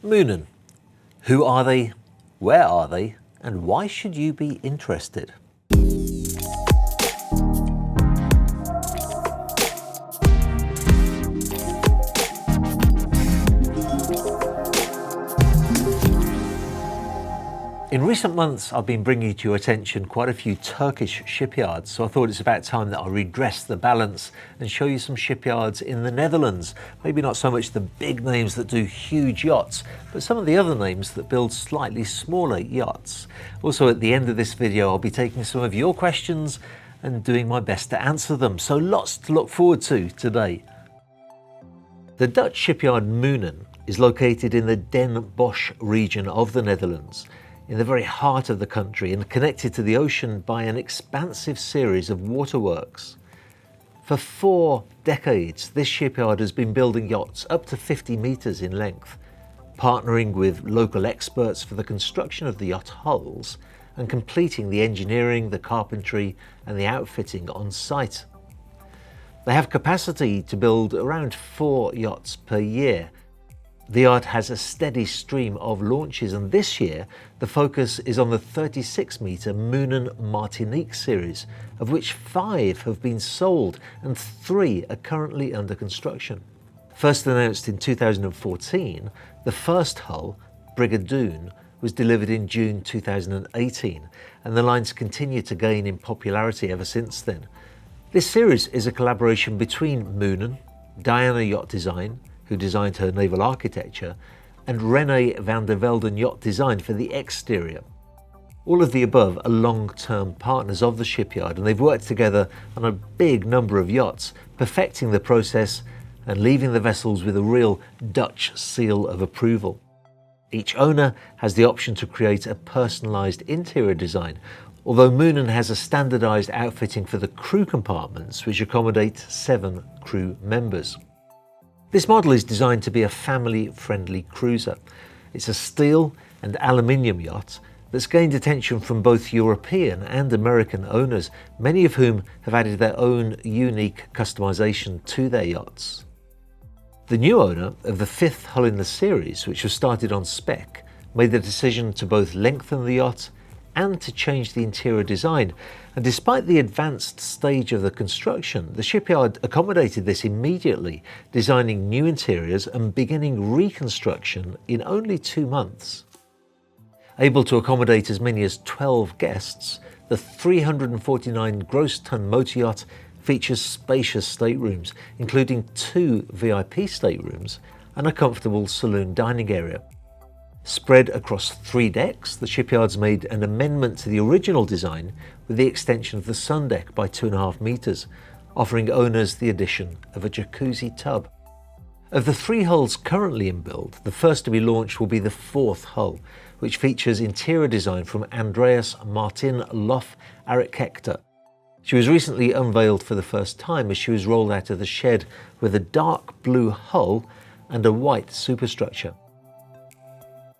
Moonen. Who are they? Where are they? And why should you be interested? In recent months, I've been bringing to your attention quite a few Turkish shipyards, so I thought it's about time that I redress the balance and show you some shipyards in the Netherlands. Maybe not so much the big names that do huge yachts, but some of the other names that build slightly smaller yachts. Also, at the end of this video, I'll be taking some of your questions and doing my best to answer them, so lots to look forward to today. The Dutch shipyard Moonen is located in the Den Bosch region of the Netherlands, in the very heart of the country and connected to the ocean by an expansive series of waterworks. For 4 decades, this shipyard has been building yachts up to 50 metres in length, partnering with local experts for the construction of the yacht hulls and completing the engineering, the carpentry and the outfitting on site. They have capacity to build around 4 yachts per year. The yard has a steady stream of launches, and this year the focus is on the 36-metre Moonen Martinique series, of which 5 have been sold and 3 are currently under construction. First announced in 2014, the first hull, Brigadoon, was delivered in June 2018, and the lines continue to gain in popularity ever since then. This series is a collaboration between Moonen, Diana Yacht Design, who designed her naval architecture, and René van der Velden Yacht Design for the exterior. All of the above are long-term partners of the shipyard, and they've worked together on a big number of yachts, perfecting the process and leaving the vessels with a real Dutch seal of approval. Each owner has the option to create a personalised interior design, although Moonen has a standardised outfitting for the crew compartments, which accommodate 7 crew members. This model is designed to be a family-friendly cruiser. It's a steel and aluminium yacht that's gained attention from both European and American owners, many of whom have added their own unique customization to their yachts. The new owner of the 5th hull in the series, which was started on spec, made the decision to both lengthen the yacht and to change the interior design. And despite the advanced stage of the construction, the shipyard accommodated this immediately, designing new interiors and beginning reconstruction in only 2 months. Able to accommodate as many as 12 guests, the 349 gross ton motor yacht features spacious staterooms, including 2 VIP staterooms and a comfortable saloon dining area. Spread across 3 decks, the shipyard's made an amendment to the original design with the extension of the sun deck by 2.5 metres, offering owners the addition of a jacuzzi tub. Of the 3 hulls currently in build, the first to be launched will be the 4th hull, which features interior design from Andreas Martin Lof Architecten. She was recently unveiled for the first time as she was rolled out of the shed with a dark blue hull and a white superstructure.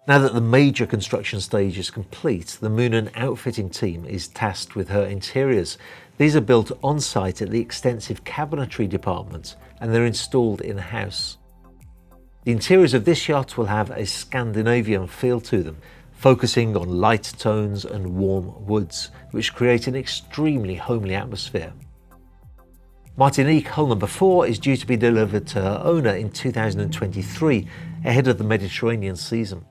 Now that the major construction stage is complete, the Moonen outfitting team is tasked with her interiors. These are built on site at the extensive cabinetry department, and they're installed in-house. The interiors of this yacht will have a Scandinavian feel to them, focusing on light tones and warm woods, which create an extremely homely atmosphere. Martinique hull number 4 is due to be delivered to her owner in 2023, ahead of the Mediterranean season.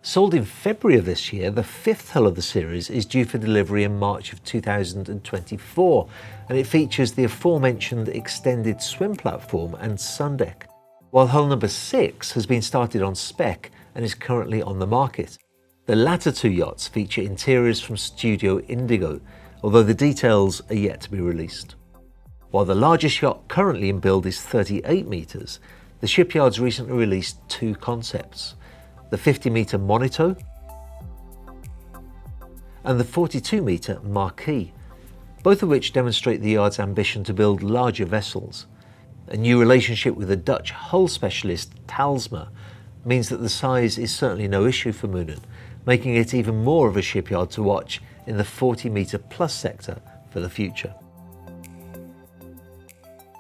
Sold in February of this year, the 5th hull of the series is due for delivery in March of 2024, and it features the aforementioned extended swim platform and sun deck, while hull number 6 has been started on spec and is currently on the market. The latter 2 yachts feature interiors from Studio Indigo, although the details are yet to be released. While the largest yacht currently in build is 38 metres, the shipyard's recently released 2 concepts: the 50-metre Monito and the 42-metre Marquis, both of which demonstrate the yard's ambition to build larger vessels. A new relationship with the Dutch hull specialist Talsma means that the size is certainly no issue for Moonen, making it even more of a shipyard to watch in the 40-metre plus sector for the future.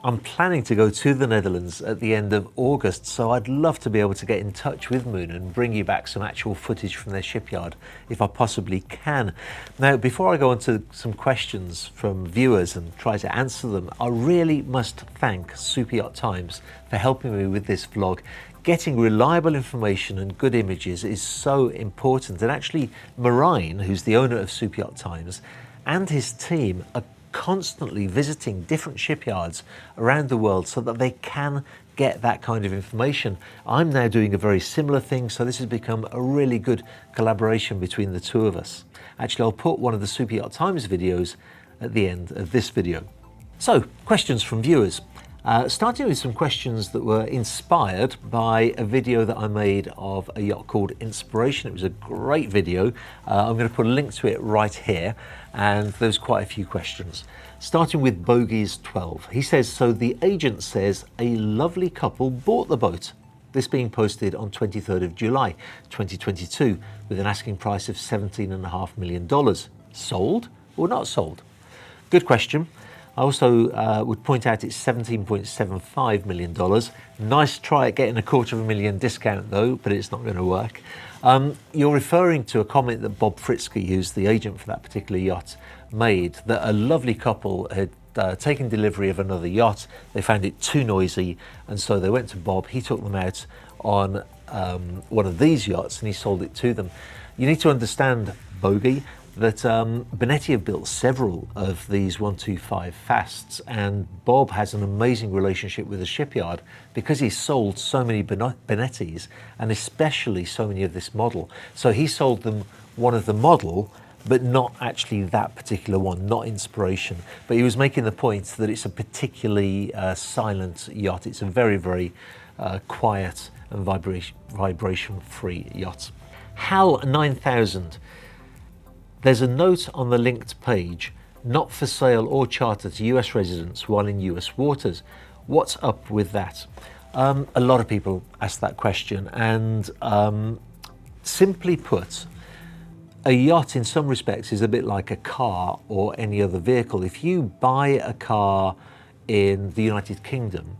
I'm planning to go to the Netherlands at the end of August, so I'd love to be able to get in touch with Moonen and bring you back some actual footage from their shipyard if I possibly can. Now, before I go on to some questions from viewers and try to answer them, I really must thank Super Yacht Times for helping me with this vlog. Getting reliable information and good images is so important, and actually Marine, who's the owner of Super Yacht Times, and his team are constantly visiting different shipyards around the world so that they can get that kind of information. I'm now doing a very similar thing, so this has become a really good collaboration between the two of us. Actually, I'll put one of the Super Yacht Times videos at the end of this video. So, questions from viewers. Starting with some questions that were inspired by a video that I made of a yacht called Inspiration. It was a great video. I'm going to put a link to it right here, and there's quite a few questions. Starting with Bogies 12. He says, so the agent says a lovely couple bought the boat. This being posted on 23rd of July 2022 with an asking price of $17.5 million. Sold or not sold? Good question. I also would point out it's $17.75 million. Nice try at getting a $250,000 discount though, but it's not going to work. You're referring to a comment that Bob Fritzke, who's the agent for that particular yacht, made, that a lovely couple had taken delivery of another yacht. They found it too noisy, and so they went to Bob. He took them out on one of these yachts and he sold it to them. You need to understand, Bogie, that Benetti have built several of these 125 fasts, and Bob has an amazing relationship with the shipyard because he's sold so many Benettis, and especially so many of this model. So he sold them one of the model, but not actually that particular one, not Inspiration. But he was making the point that it's a particularly silent yacht. It's a very, very quiet and vibration-free yacht. HAL 9000. There's a note on the linked page, not for sale or charter to US residents while in US waters. What's up with that? A lot of people ask that question, and simply put, a yacht in some respects is a bit like a car or any other vehicle. If you buy a car in the United Kingdom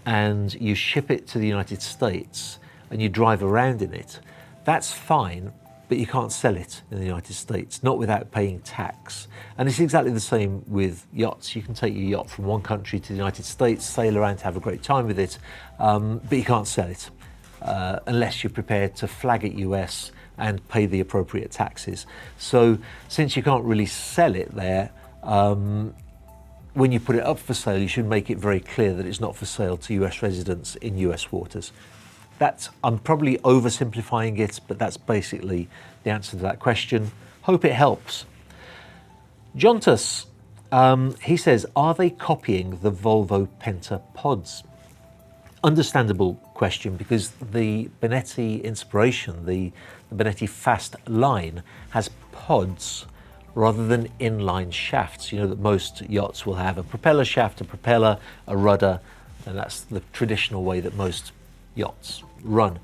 and you ship it to the United States and you drive around in it, that's fine, but you can't sell it in the United States, not without paying tax. And it's exactly the same with yachts. You can take your yacht from one country to the United States, sail around, have a great time with it, but you can't sell it unless you're prepared to flag it US and pay the appropriate taxes. So since you can't really sell it there, when you put it up for sale, you should make it very clear that it's not for sale to US residents in US waters. I'm probably oversimplifying it, but that's basically the answer to that question. Hope it helps. Jontus, he says, are they copying the Volvo Penta pods? Understandable question, because the Benetti Inspiration, the Benetti Fast line, has pods rather than inline shafts. You know that most yachts will have a propeller shaft, a propeller, a rudder, and that's the traditional way that most yachts run.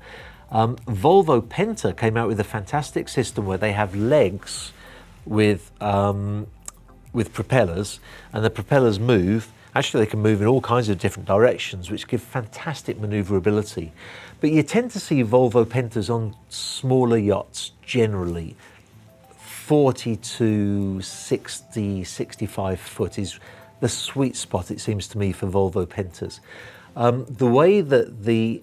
Volvo Penta came out with a fantastic system where they have legs with propellers, and the propellers move. Actually, they can move in all kinds of different directions, which give fantastic maneuverability. But you tend to see Volvo Pentas on smaller yachts generally. 40 to 60, 65 foot is the sweet spot, it seems to me, for Volvo Pentas. The way that the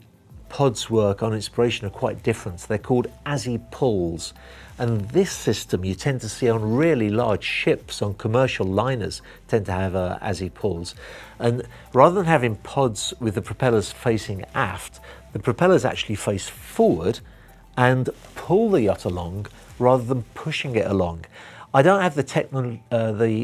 pods work on Inspiration are quite different. They're called ASI pulls, and this system you tend to see on really large ships, on commercial liners tend to have ASI pulls. And rather than having pods with the propellers facing aft, the propellers actually face forward and pull the yacht along rather than pushing it along. I don't have the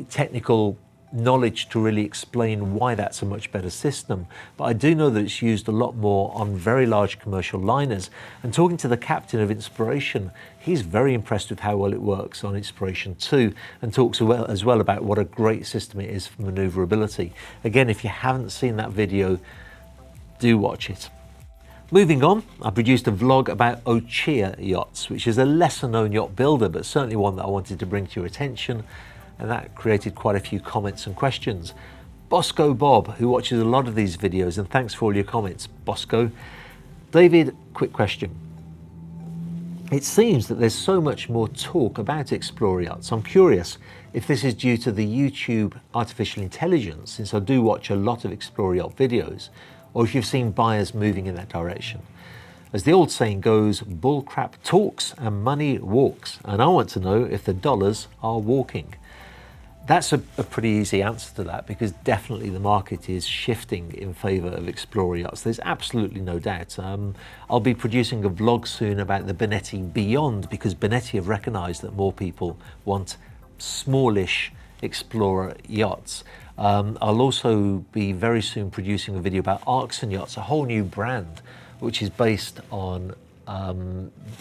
technical knowledge to really explain why that's a much better system, but I do know that it's used a lot more on very large commercial liners. And talking to the captain of Inspiration, he's very impressed with how well it works on Inspiration 2, and talks as well about what a great system it is for maneuverability. Again, if you haven't seen that video, do watch it. Moving on, I produced a vlog about Ochia Yachts, which is a lesser known yacht builder, but certainly one that I wanted to bring to your attention, and that created quite a few comments and questions. Bosco Bob, who watches a lot of these videos, and thanks for all your comments, Bosco. David, quick question. It seems that there's so much more talk about Explorer yachts. I'm curious if this is due to the YouTube artificial intelligence, since I do watch a lot of Explorer yacht videos, or if you've seen buyers moving in that direction. As the old saying goes, bullcrap talks and money walks, and I want to know if the dollars are walking. That's a pretty easy answer to that, because definitely the market is shifting in favour of Explorer yachts. There's absolutely no doubt. I'll be producing a vlog soon about the Bonetti Beyond, because Bonetti have recognised that more people want smallish Explorer yachts. I'll also be very soon producing a video about Unsung Yachts, a whole new brand which is based on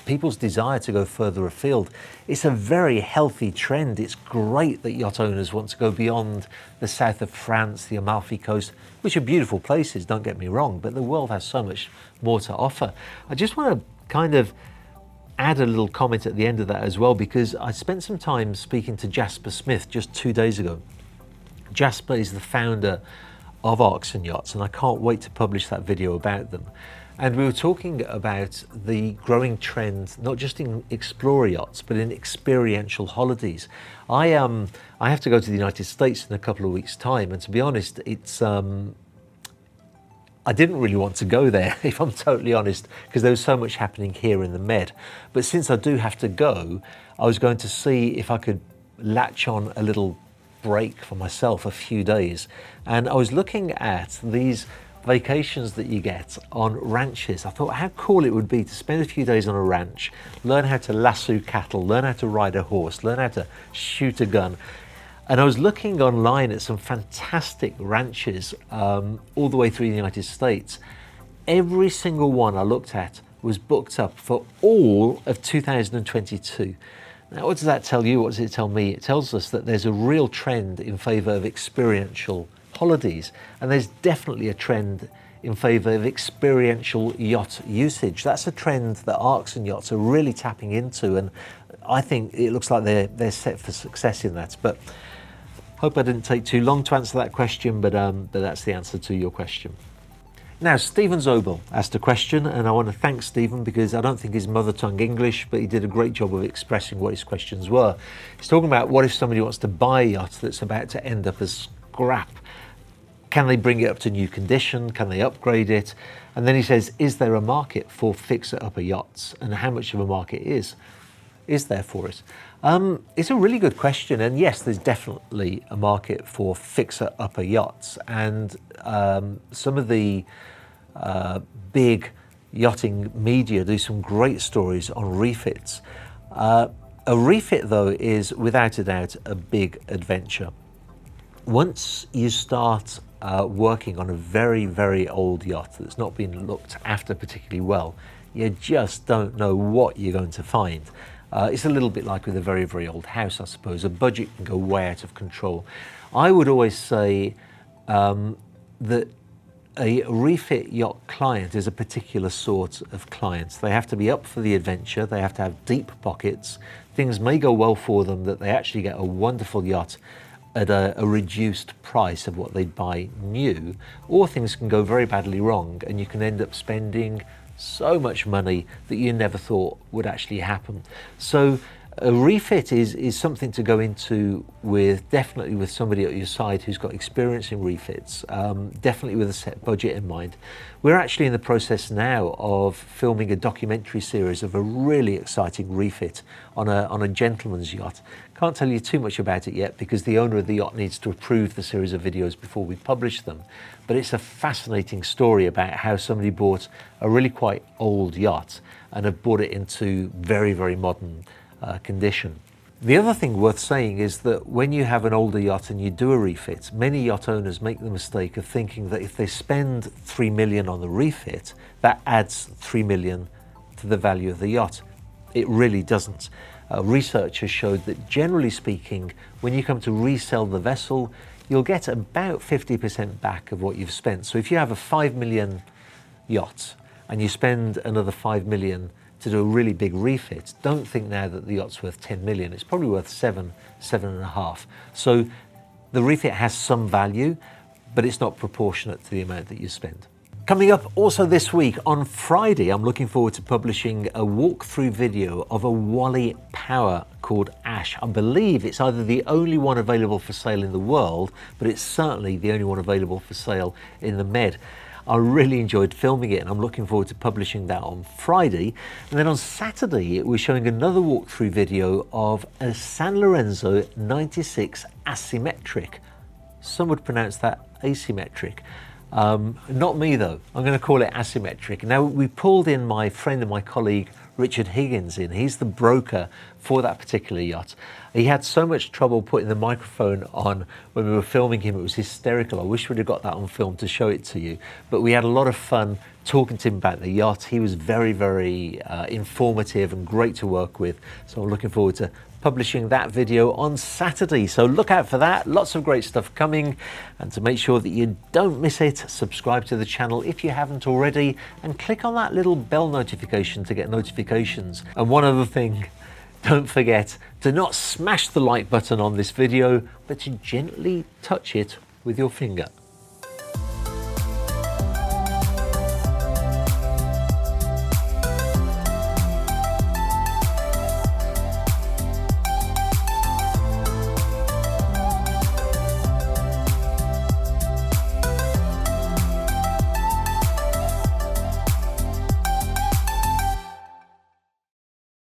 people's desire to go further afield. It's a very healthy trend. It's great that yacht owners want to go beyond the south of France, the Amalfi Coast, which are beautiful places, don't get me wrong, but the world has so much more to offer. I just want to kind of add a little comment at the end of that as well, because I spent some time speaking to Jasper Smith just 2 days ago. Jasper is the founder of Unsung Yachts, and I can't wait to publish that video about them. And we were talking about the growing trend, not just in Explorer yachts, but in experiential holidays. I have to go to the United States in a couple of weeks' time, and to be honest, it's I didn't really want to go there, if I'm totally honest, because there was so much happening here in the Med. But since I do have to go, I was going to see if I could latch on a little break for myself, a few days. And I was looking at these vacations that you get on ranches. I thought how cool it would be to spend a few days on a ranch, learn how to lasso cattle, learn how to ride a horse, learn how to shoot a gun. And I was looking online at some fantastic ranches all the way through the United States. Every single one I looked at was booked up for all of 2022. Now, what does that tell you? What does it tell me? It tells us that there's a real trend in favour of experiential holidays, and there's definitely a trend in favour of experiential yacht usage. That's a trend that Unsung Yachts are really tapping into, and I think it looks like they're set for success in that. But hope I didn't take too long to answer that question, but that's the answer to your question. Now, Stephen Zobel asked a question, and I want to thank Stephen, because I don't think his mother tongue English, but he did a great job of expressing what his questions were. He's talking about what if somebody wants to buy a yacht that's about to end up as scrap. Can they bring it up to new condition? Can they upgrade it? And then he says, is there a market for fixer-upper yachts? And how much of a market is there for it? It's a really good question. And yes, there's definitely a market for fixer-upper yachts. And some of the big yachting media do some great stories on refits. A refit, though, is without a doubt a big adventure. Once you start working on a very, very old yacht that's not been looked after particularly well, you just don't know what you're going to find. It's a little bit like with a very, very old house, I suppose. A budget can go way out of control. I would always say that a refit yacht client is a particular sort of client. They have to be up for the adventure. They have to have deep pockets. Things may go well for them that they actually get a wonderful yacht at a reduced price of what they'd buy new, or things can go very badly wrong and you can end up spending so much money that you never thought would actually happen. So a refit is something to go into with, definitely with somebody at your side who's got experience in refits, definitely with a set budget in mind. We're actually in the process now of filming a documentary series of a really exciting refit on a gentleman's yacht. Can't tell you too much about it yet because the owner of the yacht needs to approve the series of videos before we publish them. But it's a fascinating story about how somebody bought a really quite old yacht and have brought it into very, very modern condition. The other thing worth saying is that when you have an older yacht and you do a refit, many yacht owners make the mistake of thinking that if they spend 3 million on the refit, that adds 3 million to the value of the yacht. It really doesn't. Research has showed that generally speaking, when you come to resell the vessel, you'll get about 50% back of what you've spent. So if you have a 5 million yacht and you spend another 5 million to do a really big refit, don't think now that the yacht's worth 10 million. It's probably worth 7.5. So the refit has some value, but it's not proportionate to the amount that you spend. Coming up also this week, on Friday, I'm looking forward to publishing a walkthrough video of a Wally Power called Ash. I believe it's either the only one available for sale in the world, but it's certainly the only one available for sale in the Med. I really enjoyed filming it and I'm looking forward to publishing that on Friday. And then on Saturday, we're showing another walkthrough video of a San Lorenzo 96 asymmetric. Some would pronounce that asymmetric. Not me though, I'm going to call it asymmetric. Now we pulled in my friend and my colleague Richard Higgins in. He's the broker for that particular yacht. He had so much trouble putting the microphone on when we were filming him, it was hysterical. I wish we'd have got that on film to show it to you. But we had a lot of fun talking to him about the yacht. He was very informative and great to work with. So I'm looking forward to publishing that video on Saturday. So look out for that. Lots of great stuff coming. And to make sure that you don't miss it, subscribe to the channel if you haven't already and click on that little bell notification to get notifications. And one other thing, don't forget to not smash the like button on this video, but to gently touch it with your finger.